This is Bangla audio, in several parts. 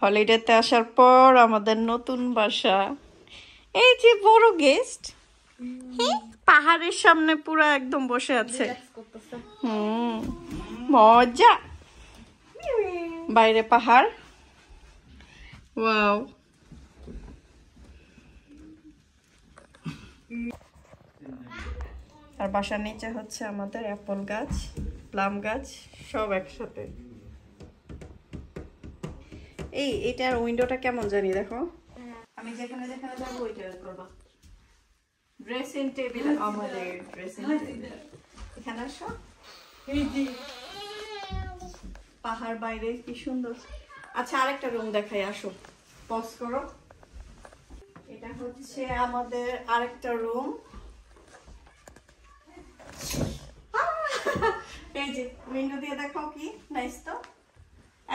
হলিডেতে আসার পর আমাদের নতুন বাসা, এই যে বড় গেস্ট পাহাড়ের সামনে পুরো একদম বসে আছে। মজা, বাইরে পাহাড়। ওয়াও, আর বাসার নিচে হচ্ছে আমাদের অ্যাপল গাছ, প্লাম গাছ, সব একসাথে। এটার উইন্ডোটা কেমন জানি, দেখো। আমি যেখানে যেখানে যাবো ওইটা করবো। ড্রেসিং টেবিল, আমাদের ড্রেসিং টেবিল এখানে আসো। পাহাড় বাইরে কি সুন্দর। আচ্ছা, আরেকটা রুম দেখাই, আসো, পজ করো। এটা হচ্ছে আমাদের আরেকটা রুম। এই যে উইন্ডো দিয়ে দেখাও, কি নাইস তো।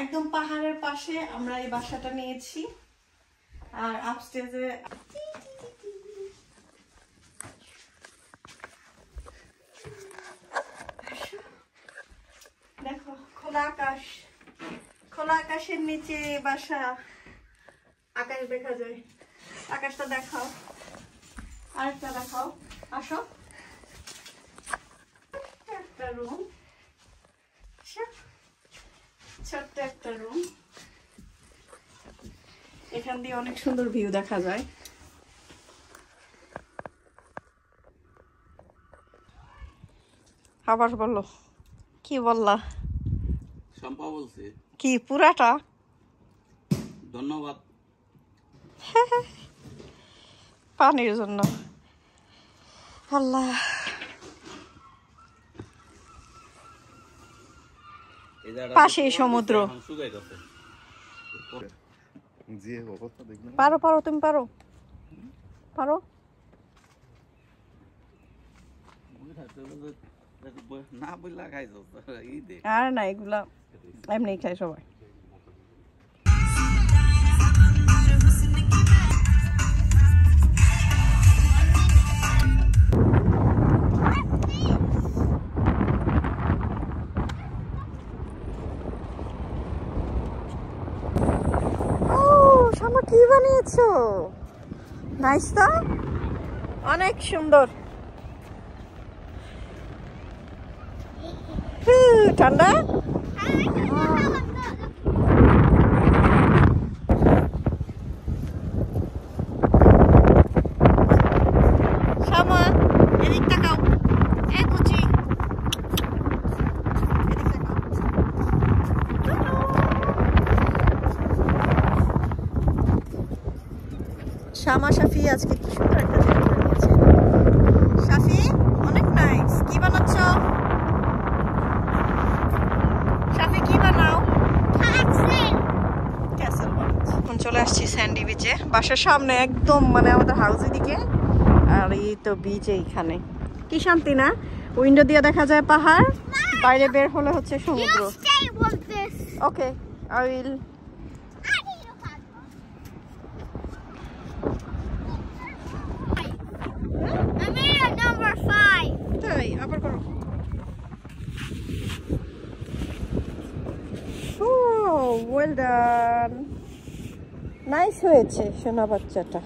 একদম পাহাড়ের পাশে আমরা এই বাসাটা নিয়েছি। আর আপস্টেজে দেখো খোলা আকাশ, খোলা আকাশের নিচে বাসা, আকাশ দেখা যায়। আকাশটা দেখাও, আরেকটা দেখাও, আসো। একটা রুম, ছোট্ট একটা রুম। এখান দিয়ে অনেক সুন্দর ভিউ দেখা যায়। আবার বললো, কি বললা? শম্পা বলছে কি পুরাটা? ধন্যবাদ পানির জন্য। আল্লাহ, পাশেই সমুদ্র। পারো পারো, তুমি পারো পারো। আর না, এগুলা এমনি খাই সবাই। কি বানিয়েছো? নাইস তো, অনেক সুন্দর। ঠান্ডা। শামা, এদিক তাকাও। এই বুঝি, শামা শাফি আজকে কি সুন্দর একটা জায়গা বানিয়েছে। শাফি, অনেক নাইস। কি বানাচ্ছ শাফি? কি বানাও? ক্যাসেল বানাচ্ছি। এখন চলে আসছি স্যান্ডি বিচে, বাসার সামনে একদম, মানে আমাদের হাউসের দিকে। আর এই তো বিচ এইখানে। কি শান্তি না, উইন্ডো দিয়ে দেখা যায় পাহাড়, বাইরে বের হলে হচ্ছে সমুদ্র। ওকে, আই উইল। আবার করো। ওয়েল ডান, নাইস হয়েছে সোনা বাচ্চাটা।